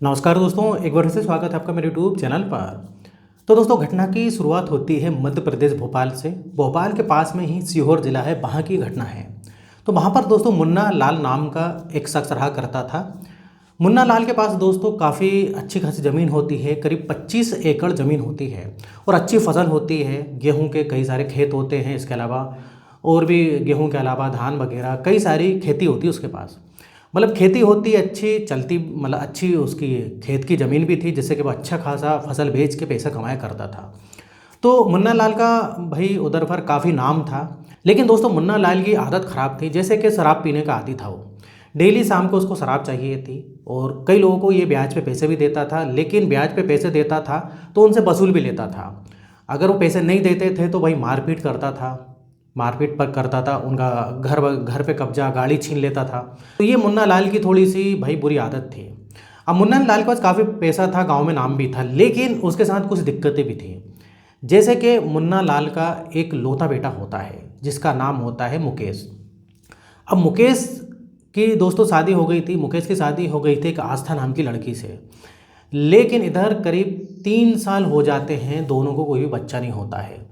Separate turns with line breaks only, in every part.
नमस्कार दोस्तों, एक बार फिर से स्वागत है आपका मेरे यूट्यूब चैनल पर। तो दोस्तों, घटना की शुरुआत होती है मध्य प्रदेश भोपाल से। भोपाल के पास में ही सीहोर जिला है, वहाँ की घटना है। तो वहाँ पर दोस्तों मुन्ना लाल नाम का एक शख्स रहा करता था। मुन्ना लाल के पास दोस्तों काफ़ी अच्छी खासी ज़मीन होती है, करीब 25 एकड़ ज़मीन होती है और अच्छी फसल होती है। गेहूँ के कई सारे खेत होते हैं, इसके अलावा और भी गेहूँ के अलावा धान वगैरह कई सारी खेती होती है उसके पास। मतलब खेती होती अच्छी चलती, मतलब अच्छी उसकी खेत की ज़मीन भी थी, जिससे कि वो अच्छा खासा फसल बेच के पैसा कमाया करता था। तो मुन्ना लाल का भाई उधर पर काफ़ी नाम था। लेकिन दोस्तों मुन्ना लाल की आदत ख़राब थी, जैसे कि शराब पीने का आदी था वो। डेली शाम को उसको शराब चाहिए थी और कई लोगों को ये ब्याज पे पैसे भी देता था। लेकिन ब्याज पे पैसे देता था तो उनसे वसूल भी लेता था। अगर वो पैसे नहीं देते थे तो भाई मारपीट करता था, मारपीट पर करता था, उनका घर पे कब्जा, गाड़ी छीन लेता था। तो ये मुन्ना लाल की थोड़ी सी भाई बुरी आदत थी। अब मुन्ना लाल के पास काफ़ी पैसा था, गांव में नाम भी था, लेकिन उसके साथ कुछ दिक्कतें भी थी। जैसे कि मुन्ना लाल का एक लौता बेटा होता है जिसका नाम होता है मुकेश। अब मुकेश की दोस्तों शादी हो गई थी, मुकेश की शादी हो गई थी एक आस्था नाम की लड़की से। लेकिन इधर करीब 3 साल हो जाते हैं, दोनों को कोई भी बच्चा नहीं होता है।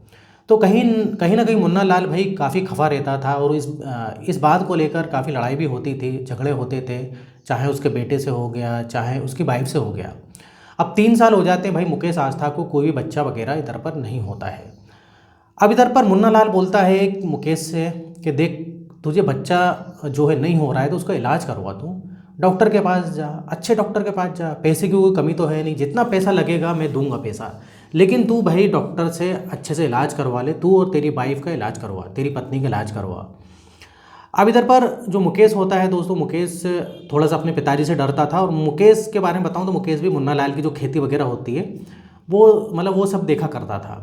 तो कहीं कहीं ना कहीं मुन्ना लाल भाई काफ़ी खफा रहता था और इस बात को लेकर काफ़ी लड़ाई भी होती थी, झगड़े होते थे। चाहे उसके बेटे से हो गया, चाहे उसकी वाइफ से हो गया। अब 3 साल हो जाते हैं भाई, मुकेश आस्था को कोई भी बच्चा वगैरह इधर पर नहीं होता है। अब इधर पर मुन्ना लाल बोलता है मुकेश से कि देख, तुझे बच्चा जो है नहीं हो रहा है तो उसका इलाज करवा तू, डॉक्टर के पास जा, अच्छे डॉक्टर के पास जा। पैसे की कोई कमी तो है नहीं, जितना पैसा लगेगा मैं दूंगा पैसा, लेकिन तू भाई डॉक्टर से अच्छे से इलाज करवा ले, तू और तेरी वाइफ का इलाज करवा, तेरी पत्नी का इलाज करवा। अब इधर पर जो मुकेश होता है दोस्तों, मुकेश थोड़ा सा अपने पिताजी से डरता था। और मुकेश के बारे में बताऊं तो मुकेश भी मुन्ना लाल की जो खेती वगैरह होती है वो मतलब वो सब देखा करता था।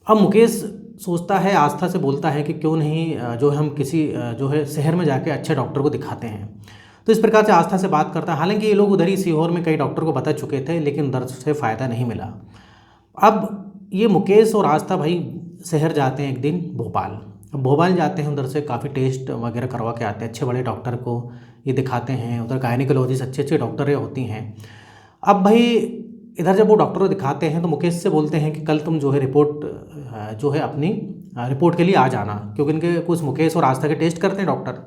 अब मुकेश सोचता है, आस्था से बोलता है कि क्यों नहीं जो हम किसी जो है शहर में जाके अच्छे डॉक्टर को दिखाते हैं। तो इस प्रकार से आस्था से बात करता है। हालांकि ये लोग उधर ही सीहोर में कई डॉक्टर को बता चुके थे, लेकिन उधर से फ़ायदा नहीं मिला। अब ये मुकेश और आस्था भाई शहर जाते हैं एक दिन भोपाल। अब भोपाल जाते हैं, उधर से काफ़ी टेस्ट वगैरह करवा के आते हैं, अच्छे बड़े डॉक्टर को ये दिखाते हैं। उधर गायनिकोलॉजिस्ट अच्छे अच्छे डॉक्टर होती हैं। अब भाई इधर जब वो डॉक्टर को दिखाते हैं तो मुकेश से बोलते हैं कि कल तुम जो है रिपोर्ट जो है अपनी रिपोर्ट के लिए आ जाना, क्योंकि इनके कुछ मुकेश और आस्था के टेस्ट करते हैं डॉक्टर।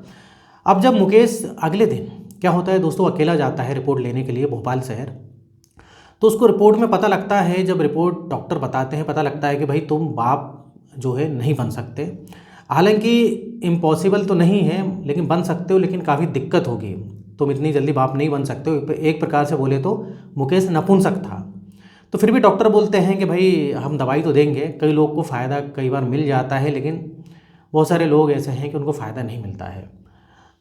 अब जब मुकेश अगले दिन क्या होता है दोस्तों, अकेला जाता है रिपोर्ट लेने के लिए भोपाल शहर। तो उसको रिपोर्ट में पता लगता है, जब रिपोर्ट डॉक्टर बताते हैं, पता लगता है कि भाई तुम बाप जो है नहीं बन सकते। हालांकि इम्पॉसिबल तो नहीं है, लेकिन बन सकते हो, लेकिन काफ़ी दिक्कत होगी। तुम इतनी जल्दी बाप नहीं बन सकते हो। एक प्रकार से बोले तो मुकेश नपुंसक था। तो फिर भी डॉक्टर बोलते हैं कि भाई हम दवाई तो देंगे, कई लोग को फ़ायदा कई बार मिल जाता है, लेकिन बहुत सारे लोग ऐसे हैं कि उनको फ़ायदा नहीं मिलता है।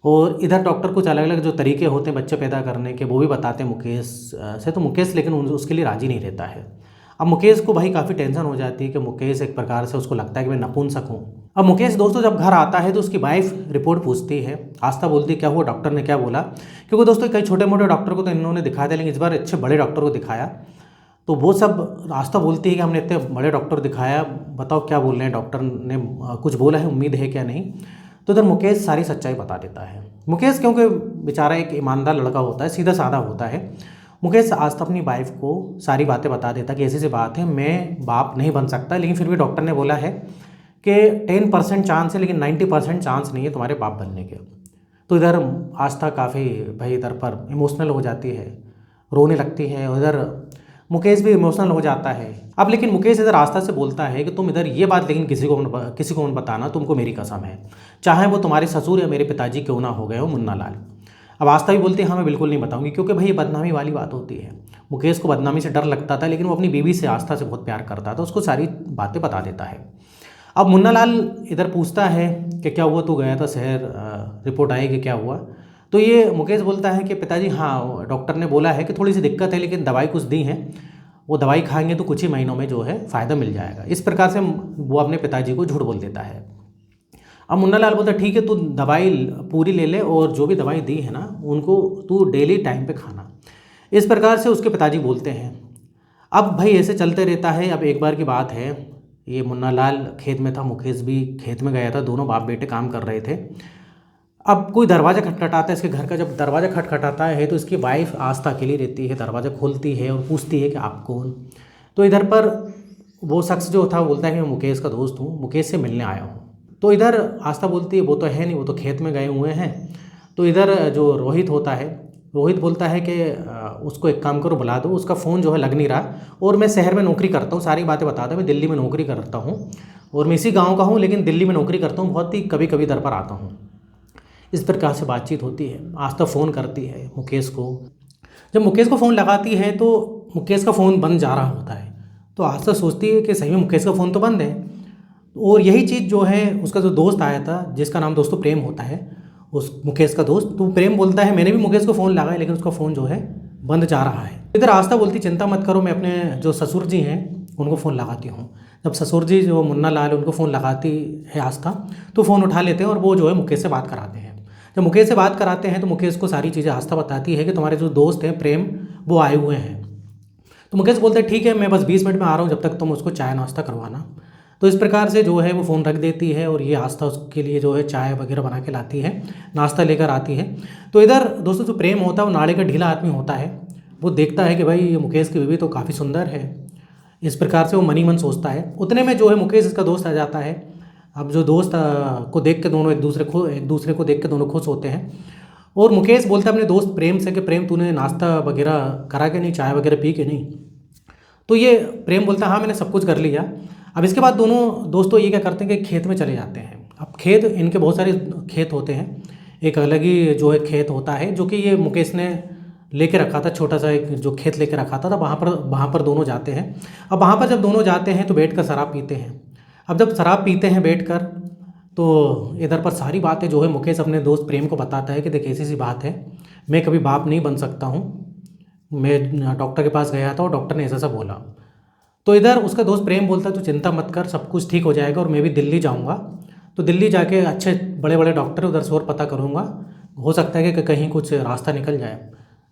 और इधर डॉक्टर कुछ अलग अलग जो तरीके होते हैं बच्चे पैदा करने के वो भी बताते हैं मुकेश से। तो मुकेश लेकिन उसके लिए राज़ी नहीं रहता है। अब मुकेश को भाई काफ़ी टेंशन हो जाती है कि मुकेश एक प्रकार से उसको लगता है कि मैं नपुंसक हूँ। अब मुकेश दोस्तों जब घर आता है तो उसकी वाइफ रिपोर्ट पूछती है, आस्था बोलती है क्या हुआ, डॉक्टर ने क्या बोला। क्योंकि दोस्तों कई छोटे मोटे डॉक्टर को तो इन्होंने दिखाया था, लेकिन इस बार अच्छे बड़े डॉक्टर को दिखाया। तो वो सब आस्था बोलती है कि हमने इतने बड़े डॉक्टर दिखाया, बताओ क्या बोल रहे हैं डॉक्टर ने, कुछ बोला है, उम्मीद है क्या नहीं। तो इधर मुकेश सारी सच्चाई बता देता है। मुकेश क्योंकि बेचारा एक ईमानदार लड़का होता है, सीधा साधा होता है, मुकेश आस्था अपनी वाइफ को सारी बातें बता देता कि ऐसी सी बात है, मैं बाप नहीं बन सकता, लेकिन फिर भी डॉक्टर ने बोला है कि 10% चांस है, लेकिन 90% चांस नहीं है तुम्हारे बाप बनने के। तो इधर आस्था काफ़ी भाई इधर पर इमोशनल हो जाती है, रोने लगती है। उधर मुकेश भी इमोशनल हो जाता है। अब लेकिन मुकेश इधर आस्था से बोलता है कि तुम इधर ये बात लेकिन किसी को मत बताना, तुमको मेरी कसम है, चाहे वो तुम्हारे ससुर या मेरे पिताजी क्यों ना हो गए हो, मुन्ना लाल। अब आस्था भी बोलती है हाँ मैं बिल्कुल नहीं बताऊंगी, क्योंकि भाई ये बदनामी वाली बात होती है। मुकेश को बदनामी से डर लगता था, लेकिन वो अपनी बीवी से, आस्था से बहुत प्यार करता था, उसको सारी बातें बता देता है। अब मुन्ना लाल इधर पूछता है कि क्या हुआ, तू गया था शहर, रिपोर्ट आई कि क्या हुआ। तो ये मुकेश बोलता है कि पिताजी हाँ, डॉक्टर ने बोला है कि थोड़ी सी दिक्कत है, लेकिन दवाई कुछ दी है, वो दवाई खाएंगे तो कुछ ही महीनों में जो है फ़ायदा मिल जाएगा। इस प्रकार से वो अपने पिताजी को झूठ बोल देता है। अब मुन्ना लाल बोलता है ठीक है, तू दवाई पूरी ले ले और जो भी दवाई दी है ना उनको तू डेली टाइम पे खाना। इस प्रकार से उसके पिताजी बोलते हैं। अब भाई ऐसे चलते रहता है। अब एक बार की बात है, ये मुन्ना लाल खेत में था, मुकेश भी खेत में गया था, दोनों बाप बेटे काम कर रहे थे। अब कोई दरवाज़ा खटखटाता है इसके घर का। जब दरवाज़ा खटखटाता है तो इसकी वाइफ आस्था अकेली रहती है, दरवाज़ा खोलती है और पूछती है कि आप कौन। तो इधर पर वो शख्स जो था बोलता है कि मैं मुकेश का दोस्त हूँ, मुकेश से मिलने आया हूँ। तो इधर आस्था बोलती है वो तो है नहीं, वो तो खेत में गए हुए हैं। तो इधर जो रोहित होता है, रोहित बोलता है कि उसको एक काम करो बुला दो, उसका फ़ोन जो है लग नहीं रहा और मैं शहर में नौकरी करता हूँ, सारी बातें बताता है। मैं दिल्ली में नौकरी करता हूँ और मैं इसी गाँव का हूँ, लेकिन दिल्ली में नौकरी करता हूँ, बहुत ही कभी कभी इधर पर आता हूँ। इस प्रकार से बातचीत होती है। आस्था फ़ोन करती है मुकेश को। जब मुकेश को फ़ोन लगाती है तो मुकेश का फ़ोन बंद जा रहा होता है। तो आस्था सोचती है कि सही में मुकेश का फ़ोन तो बंद है। और यही चीज़ जो है उसका जो दोस्त आया था, जिसका नाम दोस्तों प्रेम होता है, उस मुकेश का दोस्त, तो प्रेम बोलता है मैंने भी मुकेश को फ़ोन लगाया लेकिन उसका फ़ोन जो है बंद जा रहा है। इधर आस्था बोलती चिंता मत करो, मैं अपने जो ससुर जी हैं उनको फ़ोन लगाती हूँ। जब ससुर जी जो मुन्ना लाल उनको फ़ोन लगाती है आस्था, तो फ़ोन उठा लेते हैं और वो जो है मुकेश से बात कराते हैं। जब मुकेश से बात कराते हैं तो मुकेश को सारी चीज़ें आस्था बताती है कि तुम्हारे जो दोस्त हैं प्रेम, वो आए हुए हैं। तो मुकेश बोलते हैं ठीक है, मैं बस 20 मिनट में आ रहा हूँ, जब तक तुम उसको चाय नाश्ता करवाना। तो इस प्रकार से जो है वो फ़ोन रख देती है और ये आस्था उसके लिए जो है चाय वगैरह बना के लाती है, नाश्ता लेकर आती है। तो इधर दोस्तों जो प्रेम होता है वो नाड़े का ढीला आदमी होता है। वो देखता है कि भाई ये मुकेश की बीवी तो काफ़ी सुंदर है। इस प्रकार से वो मनी मन सोचता है। उतने में जो है मुकेश इसका दोस्त आ जाता है। अब जो दोस्त को देख के दोनों एक दूसरे को देख के दोनों खुश होते हैं। और मुकेश बोलता है अपने दोस्त प्रेम से कि प्रेम तूने नाश्ता वगैरह करा के नहीं, चाय वगैरह पी के नहीं। तो ये प्रेम बोलता है हाँ मैंने सब कुछ कर लिया। अब इसके बाद दोनों दोस्तों ये क्या करते हैं कि खेत में चले जाते हैं। अब खेत, इनके बहुत सारे खेत होते हैं, एक अलग ही जो है खेत होता है जो कि ये मुकेश ने लेके रखा था, छोटा सा एक जो खेत लेके रखा था। वहाँ पर दोनों जाते हैं। अब वहाँ पर जब दोनों जाते हैं तो बैठ कर शराब पीते हैं। अब जब शराब पीते हैं बैठ कर, तो इधर पर सारी बातें जो है मुकेश अपने दोस्त प्रेम को बताता है कि देख ऐसी सी बात है, मैं कभी बाप नहीं बन सकता हूँ, मैं डॉक्टर के पास गया था और डॉक्टर ने ऐसा ऐसा बोला। तो इधर उसका दोस्त प्रेम बोलता है तू चिंता मत कर, सब कुछ ठीक हो जाएगा और मैं भी दिल्ली जाऊँगा। तो दिल्ली जाके अच्छे बड़े बड़े डॉक्टर उधर से और पता करूँगा, हो सकता है कि कहीं कुछ रास्ता निकल जाए।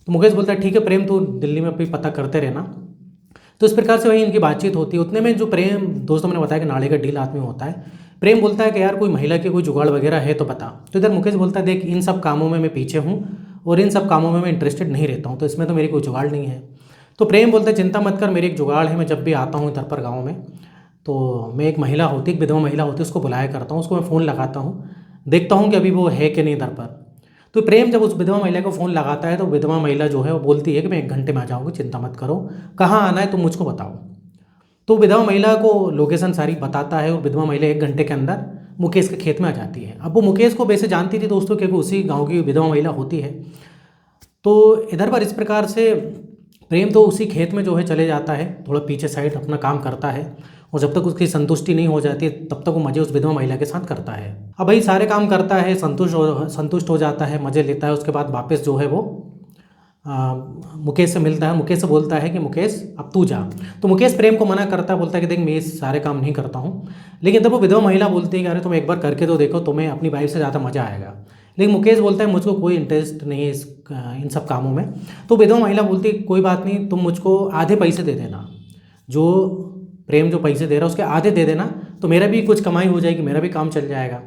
तो मुकेश बोलता है ठीक है प्रेम, तू दिल्ली में भी पता करते रहना। तो इस प्रकार से वही इनकी बातचीत होती है। उतने में जो प्रेम, दोस्तों मैंने बताया कि नाड़े का ढील आदमी होता है, प्रेम बोलता है कि यार कोई महिला की कोई जुगाड़ वगैरह है तो बता। तो इधर मुकेश बोलता है देख इन सब कामों में मैं पीछे हूँ और इन सब कामों में मैं इंटरेस्टेड नहीं रहता हूँ, तो इसमें तो मेरी कोई जुगाड़ नहीं है। तो प्रेम बोलता है चिंता मत कर, मेरी एक जुगाड़ है। मैं जब भी आता हूँ इधर पर गाँव में, तो मैं एक महिला होती, एक विधवा महिला होती, उसको बुलाया करता हूँ, उसको मैं फ़ोन लगाता हूँ, देखता हूँ कि अभी वो है कि नहीं इधर पर। तो प्रेम जब उस विधवा महिला को फ़ोन लगाता है तो विधवा महिला जो है वो बोलती है कि मैं 1 घंटे में आ जाऊँगी, चिंता मत करो, कहाँ आना है तुम मुझको बताओ। तो विधवा महिला को लोकेशन सारी बताता है और विधवा महिला 1 घंटे के अंदर मुकेश के खेत में आ जाती है। अब वो मुकेश को वैसे जानती थी दोस्तों, क्योंकि उसी गाँव की विधवा महिला होती है। तो इधर पर इस प्रकार से प्रेम तो उसी खेत में जो है चले जाता है, थोड़ा पीछे साइड अपना काम करता है और जब तक उसकी संतुष्टि नहीं हो जाती तब तक वो मज़े उस विधवा महिला के साथ करता है। अब भाई सारे काम करता है, संतुष्ट हो जाता है, मज़े लेता है। उसके बाद वापस जो है वो मुकेश से मिलता है। मुकेश से बोलता है कि मुकेश अब तू जा। तो मुकेश प्रेम को मना करता है, बोलता है कि देख मैं ये सारे काम नहीं करता हूँ। लेकिन तब वो विधवा महिला बोलती है कि अरे तुम एक बार करके तो देखो, तुम्हें अपनी वाइफ से ज़्यादा मज़ा आएगा। लेकिन मुकेश बोलता है मुझको कोई इंटरेस्ट नहीं है इन सब कामों में। तो विधवा महिला बोलती है कोई बात नहीं, तुम मुझको आधे पैसे दे देना, जो प्रेम जो पैसे दे रहा है उसके आधे दे देना, तो मेरा भी कुछ कमाई हो जाएगी, मेरा भी काम चल जाएगा।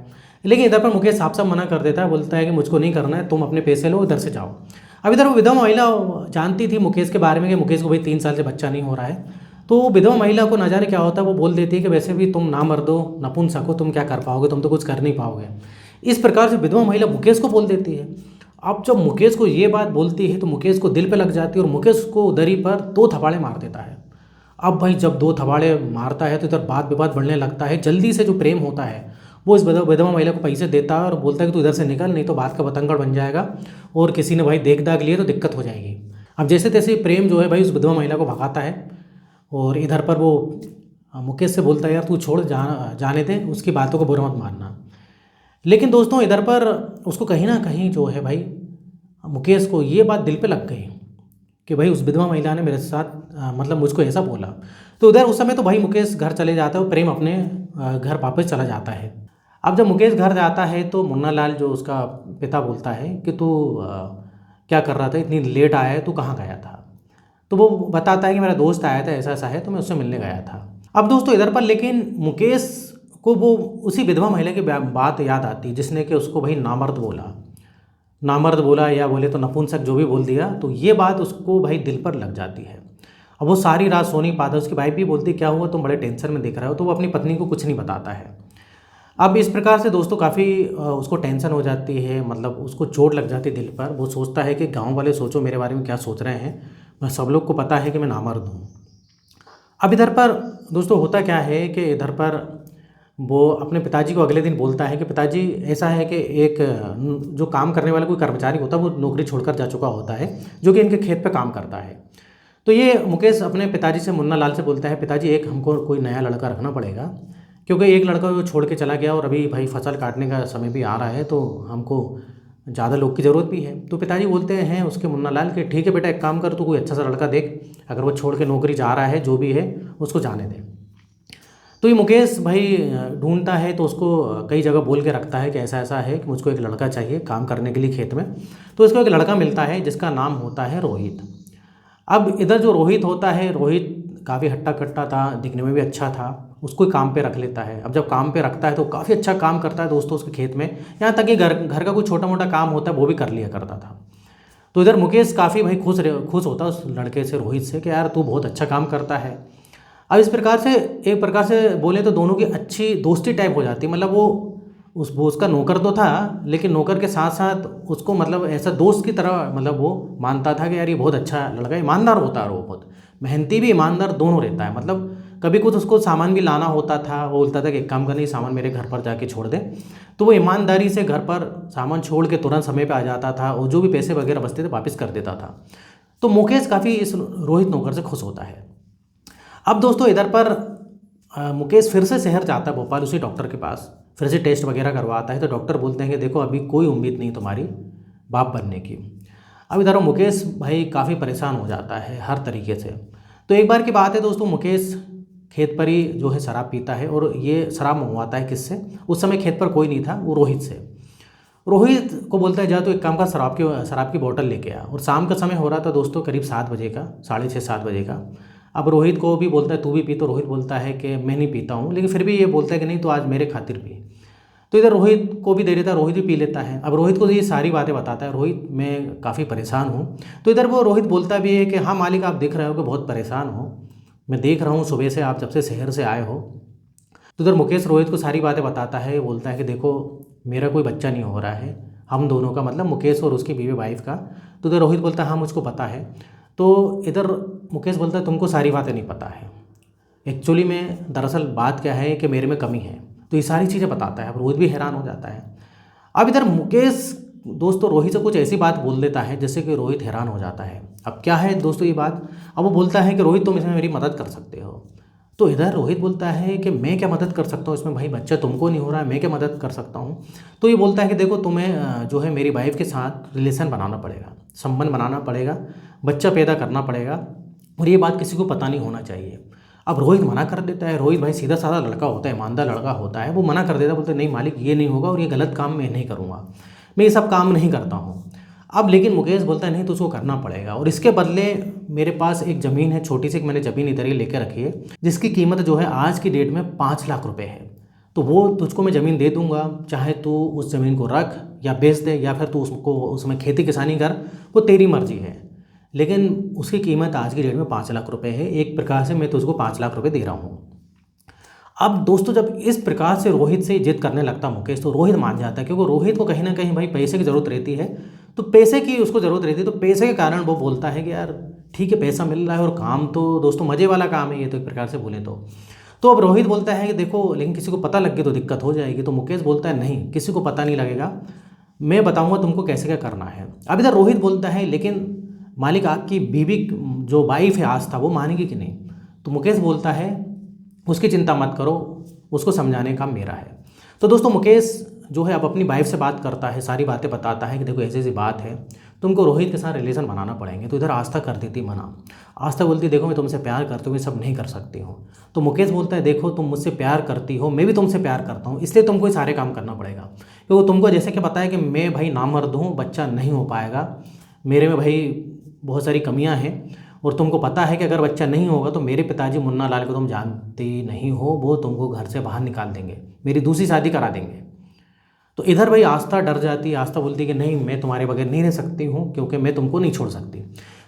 लेकिन इधर पर मुकेश साफ साफ मना कर देता है, बोलता है कि मुझको नहीं करना है, तुम अपने पैसे लो, इधर से जाओ। अब इधर वो विधवा महिला जानती थी मुकेश के बारे में कि मुकेश को भाई 3 साल से बच्चा नहीं हो रहा है। तो वो विधवा महिला को न जाने क्या होता है, वो बोल देती है कि वैसे भी तुम ना मर्दो नपुंसक हो, तुम क्या कर पाओगे, तुम तो कुछ कर नहीं पाओगे। इस प्रकार से विधवा महिला मुकेश को बोल देती है। अब जब मुकेश को ये बात बोलती है तो मुकेश को दिल पे लग जाती है और मुकेश को दरी पर 2 थप्पड़े मार देता है। अब भाई जब 2 थप्पड़े मारता है तो इधर बात विवाद बढ़ने लगता है। जल्दी से जो प्रेम होता है वो इस विधवा महिला को पैसे देता है और बोलता है कि तू इधर से निकल, नहीं तो बात का बतंगड़ बन जाएगा और किसी ने भाई देख दाग लिए तो दिक्कत हो जाएगी। अब जैसे तैसे प्रेम जो है भाई उस विधवा महिला को भगाता है और इधर पर वो मुकेश से बोलता है यार तू छोड़, जाने दे, उसकी बातों को बुरा मत मानना। लेकिन दोस्तों इधर पर उसको कहीं ना कहीं जो है भाई मुकेश को ये बात दिल पे लग गई कि भाई उस विधवा महिला ने मेरे साथ मतलब मुझको ऐसा बोला। तो उधर उस समय तो भाई मुकेश घर चले जाता है और प्रेम अपने घर वापस चला जाता है। अब जब मुकेश घर जाता है तो मुन्ना लाल जो उसका पिता बोलता है कि तू क्या कर रहा था, इतनी लेट आया है, तू कहाँ गया था। तो वो बताता है कि मेरा दोस्त आया था, ऐसा ऐसा है, तो मैं उससे मिलने गया था। अब दोस्तों इधर पर लेकिन मुकेश को वो उसी विधवा महिला की बात याद आती है जिसने कि उसको भाई नामर्द बोला। नामर्द बोला या बोले तो नपुंसक जो भी बोल दिया, तो ये बात उसको भाई दिल पर लग जाती है। अब वो सारी रात सो नहीं पाता। उसकी वाइफ भी बोलती क्या हुआ, तुम बड़े टेंशन में दिख रहे हो, तो वो अपनी पत्नी को कुछ नहीं बताता है। अब इस प्रकार से दोस्तों काफ़ी उसको टेंशन हो जाती है, मतलब उसको चोट लग जाती है दिल पर। वो सोचता है कि गांव वाले सोचो मेरे बारे में क्या सोच रहे हैं, मैं सब लोग को पता है कि मैं नामर्द हूँ। अब इधर पर दोस्तों होता क्या है कि इधर पर वो अपने पिताजी को अगले दिन बोलता है कि पिताजी ऐसा है कि एक जो काम करने वाला कोई कर्मचारी होता है वो नौकरी छोड़कर जा चुका होता है, जो कि इनके खेत पे काम करता है। तो ये मुकेश अपने पिताजी से, मुन्ना लाल से बोलता है पिताजी एक हमको कोई नया लड़का रखना पड़ेगा, क्योंकि एक लड़का वो छोड़ के चला गया और अभी भाई फसल काटने का समय भी आ रहा है, तो हमको ज़्यादा लोग की ज़रूरत भी है। तो पिताजी बोलते हैं उसके मुन्ना लाल के ठीक है बेटा, एक काम कर, तू कोई अच्छा सा लड़का देख, अगर वो छोड़ के नौकरी जा रहा है जो भी है उसको जाने दे। तो ये मुकेश भाई ढूंढता है, तो उसको कई जगह बोल के रखता है कि ऐसा ऐसा है कि मुझको एक लड़का चाहिए काम करने के लिए खेत में। तो इसको एक लड़का मिलता है जिसका नाम होता है रोहित। अब इधर जो रोहित होता है, रोहित काफ़ी हट्टा कट्टा था, दिखने में भी अच्छा था, उसको ही काम पे रख लेता है। अब जब काम पे रखता है तो काफ़ी अच्छा काम करता है दोस्तों उसके खेत में, यहाँ तक कि घर घर का कोई छोटा मोटा काम होता है वो भी कर लिया करता था। तो इधर मुकेश काफ़ी भाई खुश होता है उस लड़के से, रोहित से, कि यार तू बहुत अच्छा काम करता है। अब इस प्रकार से एक प्रकार से बोले तो दोनों की अच्छी दोस्ती टाइप हो जाती है। मतलब वो उसका नौकर तो था, लेकिन नौकर के साथ साथ उसको मतलब ऐसा दोस्त की तरह मतलब वो मानता था कि यार ये बहुत अच्छा लड़का, ईमानदार होता है, वो बहुत मेहनती भी ईमानदार दोनों रहता है। मतलब कभी कुछ उसको सामान भी लाना होता था, वो बोलता था कि एक काम करनी, सामान मेरे घर पर जाके छोड़ दे, तो वो ईमानदारी से घर पर सामान छोड़ के तुरंत समय पे आ जाता था और जो भी पैसे वगैरह बचते थे वापस कर देता था। तो मुकेश काफ़ी इस रोहित नौकर से खुश होता है। अब दोस्तों इधर पर मुकेश फिर से शहर जाता है भोपाल, उसी डॉक्टर के पास, फिर से टेस्ट वगैरह करवाता है। तो डॉक्टर बोलते हैं कि देखो अभी कोई उम्मीद नहीं तुम्हारी बाप बनने की। अब इधर मुकेश भाई काफ़ी परेशान हो जाता है हर तरीके से। तो एक बार की बात है दोस्तों, मुकेश खेत पर ही जो है शराब पीता है, और ये शराब मंगवाता है किससे, उस समय खेत पर कोई नहीं था, वो रोहित से। रोहित को बोलता है जा तो एक काम का शराब की बोतल लेके आ। और शाम का समय हो रहा था दोस्तों, करीब 7 बजे का, 6:30-7 बजे का। अब रोहित को भी बोलता है तू भी पी, तो रोहित बोलता है कि मैं नहीं पीता हूँ, लेकिन फिर भी ये बोलता है कि नहीं तो आज मेरे खातिर पी। तो इधर रोहित को भी दे देता है, रोहित भी पी लेता है। अब रोहित को ये सारी बातें बताता है, रोहित मैं काफ़ी परेशान हूँ। तो इधर वो रोहित बोलता भी है कि हाँ मालिक, आप देख रहे हो कि बहुत परेशान हो, मैं देख रहा हूँ सुबह से आप जब से शहर से आए हो। तो इधर मुकेश रोहित को सारी बातें बताता है, बोलता है कि देखो मेरा कोई बच्चा नहीं हो रहा है, हम दोनों का, मतलब मुकेश और उसकी बीवी वाइफ का। तो इधर रोहित बोलता है हाँ मुझको पता है। तो इधर मुकेश बोलता है तुमको सारी बातें नहीं पता है, एक्चुअली में दरअसल बात क्या है कि मेरे में कमी है। तो ये सारी चीज़ें बताता है। अब रोहित भी हैरान हो जाता है। अब इधर मुकेश दोस्तों रोहित से कुछ ऐसी बात बोल देता है जिससे कि रोहित हैरान हो जाता है। अब क्या है दोस्तों ये बात, अब वो बोलता है कि रोहित तुम इसमें मेरी मदद कर सकते हो। तो इधर रोहित बोलता है कि मैं क्या मदद कर सकता हूँ इसमें, भाई बच्चा तुमको नहीं हो रहा है, मैं क्या मदद कर सकता हूँ। तो ये बोलता है कि देखो तुम्हें जो है मेरी वाइफ के साथ रिलेशन बनाना पड़ेगा, संबंध बनाना पड़ेगा, बच्चा पैदा करना पड़ेगा, और ये बात किसी को पता नहीं होना चाहिए। अब रोहित मना कर देता है। रोहित भाई सीधा साधा लड़का होता है, ईमानदार लड़का होता है, वो मना कर देता है, बोलते नहीं मालिक ये नहीं होगा और ये गलत काम मैं नहीं करूँगा, मैं ये सब काम नहीं करता हूँ। अब लेकिन मुकेश बोलता है नहीं तो उसको करना पड़ेगा, और इसके बदले मेरे पास एक ज़मीन है छोटी सी, मैंने ज़मीन इधर ही लेकर रखी है जिसकी कीमत जो है आज की डेट में 5 लाख रुपए है। तो वो तुझको मैं ज़मीन दे दूंगा, चाहे तू उस ज़मीन को रख या बेच दे, या फिर तू उसको उसमें खेती किसानी कर, वो तेरी मर्जी है, लेकिन उसकी कीमत आज की डेट में 5 लाख रुपए है। एक प्रकार से मैं तुझको 5 लाख रुपए दे रहा हूँ। अब दोस्तों जब इस प्रकार से रोहित से जिद करने लगता मुकेश, तो रोहित मान जाता है, क्योंकि रोहित को कहीं ना कहीं भाई पैसे की ज़रूरत रहती है। तो पैसे की उसको ज़रूरत रहती है, तो पैसे के कारण वो बोलता है कि यार ठीक है पैसा मिल रहा है और काम तो दोस्तों मज़े वाला काम है ये, तो एक प्रकार से बोले तो अब रोहित बोलता है कि देखो लेकिन किसी को पता लग गई तो दिक्कत हो जाएगी। तो मुकेश बोलता है नहीं किसी को पता नहीं लगेगा, मैं बताऊंगा तुमको कैसे क्या करना है। अब इधर रोहित बोलता है लेकिन मालिक आपकी बीवी जो वाइफ है आस्था, वो मानेगी कि नहीं। तो मुकेश बोलता है उसकी चिंता मत करो, उसको समझाने का मेरा है। तो दोस्तों मुकेश जो है अब अपनी वाइफ से बात करता है, सारी बातें बताता है कि देखो ऐसी ऐसी बात है, तुमको रोहित के साथ रिलेशन बनाना पड़ेंगे। तो इधर आस्था कर देती मना। आस्था बोलती देखो मैं तुमसे प्यार करती हूँ, ये सब नहीं कर सकती हूँ। तो मुकेश बोलता है देखो तुम मुझसे प्यार करती हो, मैं भी तुमसे प्यार करता हूँ, इसलिए तुमको ये सारे काम करना पड़ेगा, क्योंकि तुमको जैसे कि पता है कि मैं भाई नामर्द हूँ, बच्चा नहीं हो पाएगा, मेरे में भाई बहुत सारी कमियाँ हैं, और तुमको पता है कि अगर बच्चा नहीं होगा तो मेरे पिताजी मुन्ना लाल को तुम जानते नहीं हो, वो तुमको घर से बाहर निकाल देंगे, मेरी दूसरी शादी करा देंगे। तो इधर भाई आस्था डर जाती है, आस्था बोलती है कि नहीं मैं तुम्हारे बगैर नहीं रह सकती हूँ क्योंकि मैं तुमको नहीं छोड़ सकती।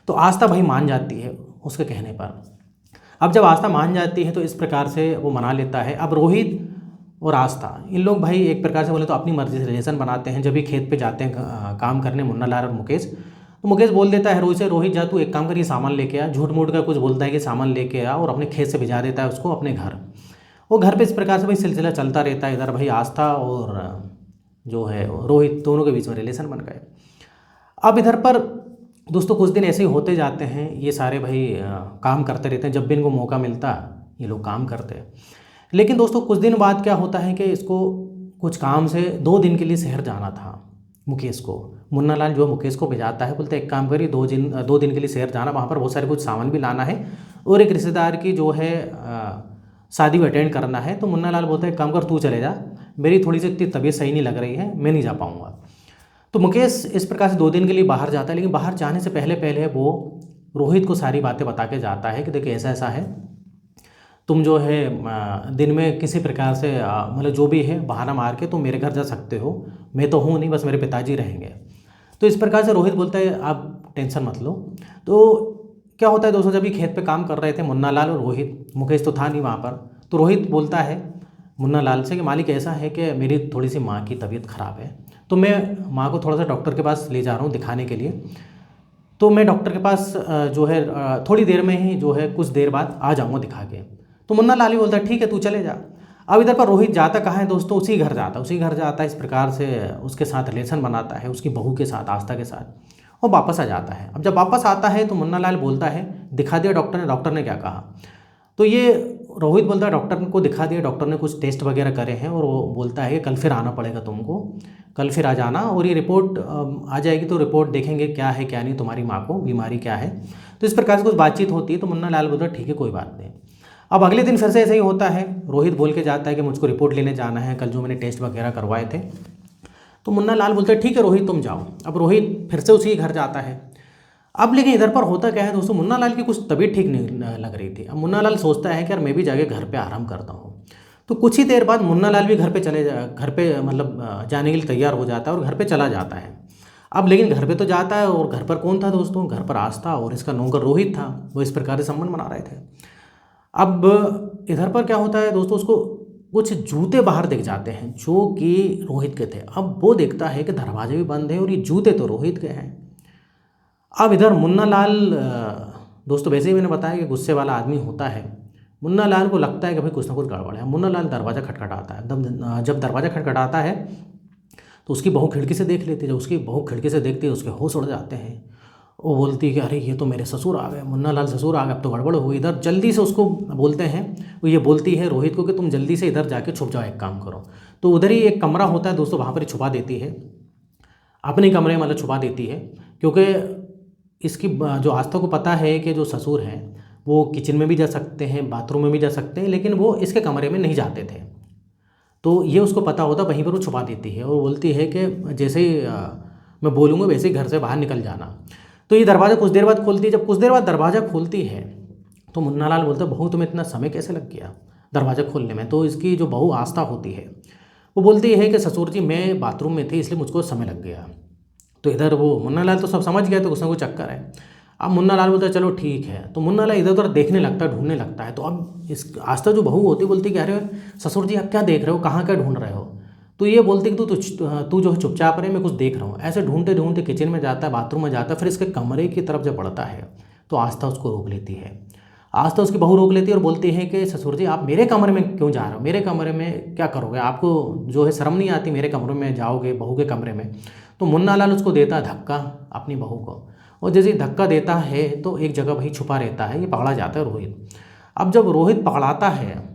तो आस्था भाई मान जाती है उसके कहने पर। अब जब आस्था मान जाती है तो इस प्रकार से वो मना लेता है। अब रोहित और आस्था इन लोग भाई एक प्रकार से बोले तो अपनी मर्जी से रिलेशन बनाते हैं। जब भी खेत पे जाते हैं काम करने मुन्ना लाल और मुकेश, तो मुकेश बोल देता है रोहित से, रोहित जा तू एक काम कर ये सामान लेके आ, झूठ मूठ का कुछ बोलता है कि सामान लेके आ और अपने खेत से भिजा देता है उसको अपने घर। वो घर पे इस प्रकार से भाई सिलसिला चलता रहता है। इधर भाई आस्था और जो है रोहित दोनों के बीच में रिलेशन बन गए। अब इधर पर दोस्तों कुछ दिन ऐसे ही होते जाते हैं, ये सारे भाई काम करते रहते हैं, जब भी इनको मौका मिलता ये लोग काम करते हैं। लेकिन दोस्तों कुछ दिन बाद क्या होता है कि इसको कुछ काम से 2 दिन के लिए शहर जाना था मुकेश को। मुन्ना लाल जो मुकेश को भिजाता है, बोलते एक काम करिए 2 दिन के लिए शहर जाना, वहाँ पर बहुत सारे कुछ सामान भी लाना है और एक रिश्तेदार की जो है शादी भी अटेंड करना है। तो मुन्ना लाल बोलता है एक काम कर तू चले जा, मेरी थोड़ी सी इतनी तबीयत सही नहीं लग रही है, मैं नहीं जा पाऊँगा। तो मुकेश इस प्रकार से 2 दिन के लिए बाहर जाता है। लेकिन बाहर जाने से पहले पहले वो रोहित को सारी बातें बता के जाता है कि देखिए ऐसा ऐसा है, तुम जो है दिन में किसी प्रकार से मतलब जो भी है बहाना मार के तुम मेरे घर जा सकते हो, मैं तो हूँ नहीं, बस मेरे पिताजी रहेंगे। तो इस प्रकार से रोहित बोलता है आप टेंशन मत लो। तो क्या होता है दोस्तों, जब भी खेत पे काम कर रहे थे मुन्ना लाल और रोहित, मुकेश तो था नहीं वहाँ पर, तो रोहित बोलता है मुन्ना लाल से कि मालिक ऐसा है कि मेरी थोड़ी सी माँ की तबीयत ख़राब है, तो मैं माँ को थोड़ा सा डॉक्टर के पास ले जा रहा हूँ दिखाने के लिए। तो मैं डॉक्टर के पास जो है थोड़ी देर में ही जो है कुछ देर बाद आ जाऊँगा दिखा के। तो मुन्ना लाल ही बोलता है ठीक है तू चले जा। अब इधर पर रोहित जाता कहाँ है दोस्तों, उसी घर जाता है। इस प्रकार से उसके साथ रिलेशन बनाता है, उसकी बहू के साथ, आस्था के साथ, और वापस आ जाता है। अब जब वापस आता है तो मुन्ना लाल बोलता है दिखा दिया डॉक्टर ने क्या कहा। तो ये रोहित बोलता है डॉक्टर को दिखा दिया, डॉक्टर ने कुछ टेस्ट वगैरह करे हैं और वो बोलता है कि कल फिर आना पड़ेगा तुमको, कल फिर आ जाना और ये रिपोर्ट आ जाएगी तो रिपोर्ट देखेंगे क्या है क्या नहीं, तुम्हारी माँ को बीमारी क्या है। तो इस प्रकार से कुछ बातचीत होती है। तो मुन्ना लाल बोलता है ठीक है कोई बात नहीं। अब अगले दिन फिर से ऐसे ही होता है, रोहित बोल के जाता है कि मुझको रिपोर्ट लेने जाना है, कल जो मैंने टेस्ट वगैरह करवाए थे। तो मुन्ना लाल बोलता है ठीक है रोहित तुम जाओ। अब रोहित फिर से उसी घर जाता है। अब लेकिन इधर पर होता क्या है दोस्तों, मुन्ना लाल की कुछ तबीयत ठीक नहीं लग रही थी। अब मुन्ना लाल सोचता है कि यार मैं भी जाके घर पे आराम करता हूँ। तो कुछ ही देर बाद मुन्ना लाल भी घर पे मतलब जाने के लिए तैयार हो जाता है और घर पे चला जाता है। अब लेकिन घर पे तो जाता है और घर पर कौन था दोस्तों, घर पर आस्था और इसका नौकर रोहित था। वो इस प्रकार से संबंध बना रहे थे। अब इधर पर क्या होता है दोस्तों, उसको कुछ जूते बाहर दिख जाते हैं जो कि रोहित के थे। अब वो देखता है कि दरवाजे भी बंद है और ये जूते तो रोहित के हैं। अब इधर मुन्ना लाल दोस्तों वैसे ही मैंने बताया कि गुस्से वाला आदमी होता है। मुन्ना लाल को लगता है कि भाई कुछ ना कुछ गड़बड़ है। मुन्ना लाल दरवाज़ा खटखटाता है। जब दरवाज़ा खटखटाता है तो उसकी बहू खिड़की से देख लेती है। जब उसकी बहू खिड़की से देखती है उसके होश उड़ जाते हैं। वो बोलती है कि अरे ये तो मेरे ससुर आ गए, मुन्ना लाल ससुर आ गए, अब तो गड़बड़ हो गई। इधर जल्दी से उसको बोलते हैं, वो ये बोलती है रोहित को कि तुम जल्दी से इधर जाके छुप जाओ, एक काम करो। तो उधर ही एक कमरा होता है दोस्तों, वहाँ पर ही छुपा देती है, अपने कमरे में मतलब छुपा देती है। क्योंकि इसकी जो आस्था को पता है कि जो ससुर हैं वो किचन में भी जा सकते हैं, बाथरूम में भी जा सकते हैं, लेकिन वो इसके कमरे में नहीं जाते थे। तो ये उसको पता होता, वहीं पर वो छुपा देती है और बोलती है कि जैसे ही मैं बोलूँगा वैसे ही घर से बाहर निकल जाना। तो ये दरवाज़ा कुछ देर बाद खोलती है। जब कुछ देर बाद दरवाज़ा खोलती है तो मुन्ना लाल बोलता है बहू तुम्हें इतना समय कैसे लग गया दरवाज़ा खोलने में। तो इसकी जो बहू आस्था होती है वो बोलती है कि ससुर जी मैं बाथरूम में थी इसलिए मुझको समय लग गया। तो इधर वो मुन्ना लाल तो सब समझ गया, तो कुछ ना कुछ चक्कर है। अब मुन्ना लाल बोलता है चलो ठीक है। तो मुन्ना लाल इधर उधर देखने लगता है, ढूंढने लगता है। तो अब इस आस्था जो बहू होती बोलती कि अरे ससुर जी आप क्या देख रहे हो, कहाँ क्या ढूंढ रहे हो। तो ये बोलती कि तू जो है चुपचाप रहे, मैं कुछ देख रहा हूँ। ऐसे ढूंढते ढूंढते किचन में जाता है, बाथरूम में जाता है, फिर इसके कमरे की तरफ जब बढ़ता है तो आस्था उसको रोक लेती है। आस्था उसकी बहू रोक लेती है और बोलती है कि ससुर जी आप मेरे कमरे में क्यों जा रहे हो, मेरे कमरे में क्या करोगे, आपको जो है शर्म नहीं आती, मेरे कमरे में जाओगे बहू के कमरे में। तो मुन्ना लाल उसको देता है धक्का अपनी बहू को, और जैसे ही धक्का देता है तो एक जगह वही छुपा रहता है, ये पकड़ा जाता है रोहित। अब जब रोहित पकड़ाता है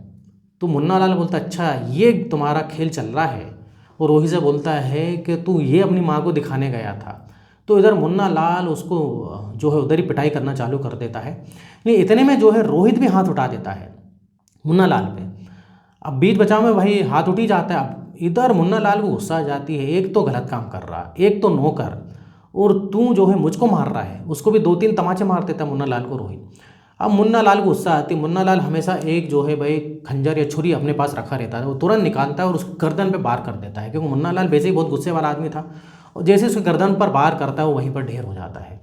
तो मुन्ना लाल बोलता है अच्छा ये तुम्हारा खेल चल रहा है, और रोहित से बोलता है कि तू ये अपनी माँ को दिखाने गया था। तो इधर मुन्ना लाल उसको जो है उधर ही पिटाई करना चालू कर देता है। लेकिन इतने में जो है रोहित भी हाथ उठा देता है मुन्ना लाल पे। अब बीच बचाव में भाई हाथ उठ ही जाता है। अब इधर मुन्ना लाल को गुस्सा आ जाती है, एक तो गलत काम कर रहा, एक तो नौकर, और तू जो है मुझको मार रहा है। उसको भी 2-3 तमाचे मार देता है मुन्ना लाल को रोहित। अब मुन्ना लाल को गुस्सा आती। मुन्ना लाल हमेशा एक जो है भाई खंजर या छुरी अपने पास रखा रहता है, वो तुरंत निकालता है और उसकी गर्दन पे वार कर देता है, क्योंकि मुन्ना लाल वैसे ही बहुत गुस्से वाला आदमी था, और जैसे उसकी गर्दन पर वार करता है वो वहीं पर ढेर हो जाता है।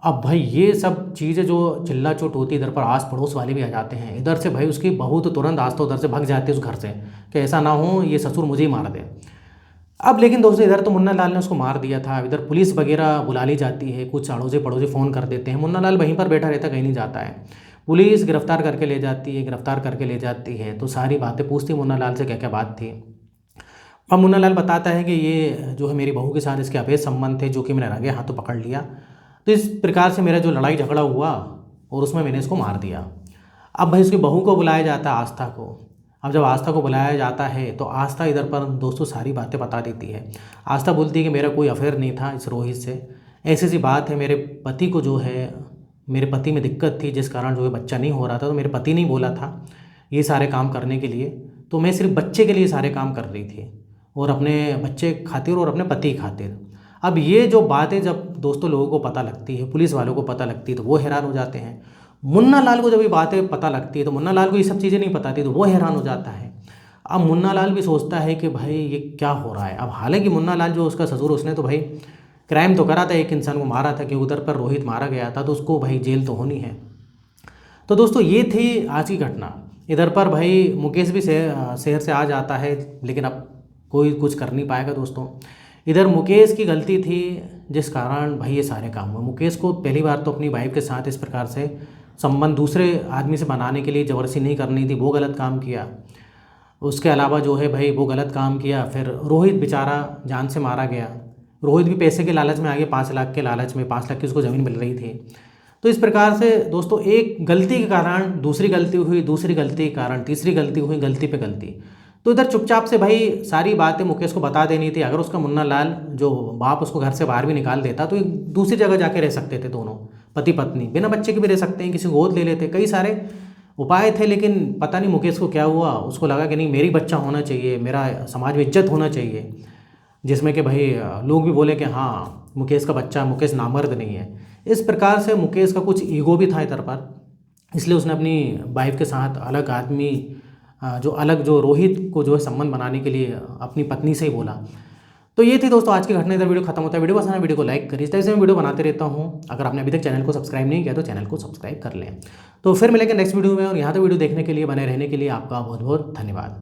अब भाई ये सब चीज़ें जो चिल्ला चोट होती है, इधर पर आस पड़ोस वाले भी आ जाते हैं, इधर से भाई उसकी बहू तो तुरंत आज तो उधर से भाग जाती है उस घर से, कि ऐसा ना हो ये ससुर मुझे ही मार दे। अब लेकिन दोस्तों इधर तो मुन्ना लाल ने उसको मार दिया था, इधर पुलिस वगैरह बुला ली जाती है, कुछ अड़ोसी पड़ोसी फ़ोन कर देते हैं, मुन्ना लाल वहीं पर बैठा रहता, कहीं नहीं जाता है। पुलिस गिरफ्तार करके ले जाती है, गिरफ्तार करके ले जाती है तो सारी बातें पूछती है मुन्ना लाल से, क्या क्या बात थी। अब मुन्ना लाल बताता है कि ये जो है मेरी बहू के साथ इसके अवैध संबंध थे, जो कि मैंने रंगे हाथों पकड़ लिया, तो इस प्रकार से मेरा जो लड़ाई झगड़ा हुआ और उसमें मैंने इसको मार दिया। अब भाई उसकी बहू को बुलाया जाता है, आस्था को। अब जब आस्था को बुलाया जाता है तो आस्था इधर पर दोस्तों सारी बातें बता देती है। आस्था बोलती है कि मेरा कोई अफेयर नहीं था इस रोहित से, ऐसी सी बात है, मेरे पति को जो है, मेरे पति में दिक्कत थी जिस कारण जो है बच्चा नहीं हो रहा था, तो मेरे पति ने बोला था ये सारे काम करने के लिए, तो मैं सिर्फ बच्चे के लिए सारे काम कर रही थी, और अपने बच्चे खातिर और अपने पति खातिर। अब ये जो बातें जब दोस्तों लोगों को पता लगती है, पुलिस वालों को पता लगती है, तो वो हैरान हो जाते हैं। मुन्ना लाल को जब ये बातें पता लगती है तो मुन्ना लाल को ये सब चीज़ें नहीं पता थी, तो वो हैरान हो जाता है। अब मुन्ना लाल भी सोचता है कि भाई ये क्या हो रहा है। अब हालांकि मुन्ना लाल जो उसका ससुर, उसने तो भाई क्राइम तो करा था, एक इंसान को मारा था, कि उधर पर रोहित मारा गया था, तो उसको भाई जेल तो होनी है। तो दोस्तों ये थी आज की घटना। इधर पर भाई मुकेश भी शहर से आ जाता है, लेकिन अब कोई कुछ कर नहीं पाएगा दोस्तों। इधर मुकेश की गलती थी जिस कारण भाई ये सारे काम हुए। मुकेश को पहली बार तो अपनी वाइफ के साथ इस प्रकार से संबंध दूसरे आदमी से बनाने के लिए ज़बरदस्ती नहीं करनी थी, वो गलत काम किया। उसके अलावा जो है भाई वो गलत काम किया, फिर रोहित बेचारा जान से मारा गया। रोहित भी पैसे के लालच में आ गया, 5 लाख के लालच में, 5 लाख की उसको ज़मीन मिल रही थी। तो इस प्रकार से दोस्तों एक गलती के कारण दूसरी गलती हुई, दूसरी गलती के कारण तीसरी गलती हुई, गलती पे गलती। तो इधर चुपचाप से भाई सारी बातें मुकेश को बता देनी थी। अगर उसका मुन्ना लाल जो बाप उसको घर से बाहर भी निकाल देता तो एक दूसरी जगह जाके रह सकते थे दोनों पति पत्नी, बिना बच्चे के भी रह सकते हैं, किसी को गोद ले लेते, कई सारे उपाय थे। लेकिन पता नहीं मुकेश को क्या हुआ, उसको लगा कि नहीं मेरी बच्चा होना चाहिए, मेरा समाज में इज्जत होना चाहिए, जिसमें कि भाई लोग भी बोले कि हाँ मुकेश का बच्चा, मुकेश नामर्द नहीं है। इस प्रकार से मुकेश का कुछ ईगो भी था इधर पर, इसलिए उसने अपनी वाइफ के साथ अलग आदमी जो अलग जो रोहित को जो है संबंध बनाने के लिए अपनी पत्नी से ही बोला। तो ये थी दोस्तों आज की घटना। इधर वीडियो खत्म होता है। वीडियो पसंद है वीडियो को लाइक करिए, इस तरह से मैं वीडियो बनाते रहता हूँ। अगर आपने अभी तक चैनल को सब्सक्राइब नहीं किया तो चैनल को सब्सक्राइब कर लें। तो फिर मिलेंगे नेक्स्ट वीडियो में, और यहाँ तक वीडियो देखने के लिए, बने रहने के लिए आपका बहुत बहुत धन्यवाद।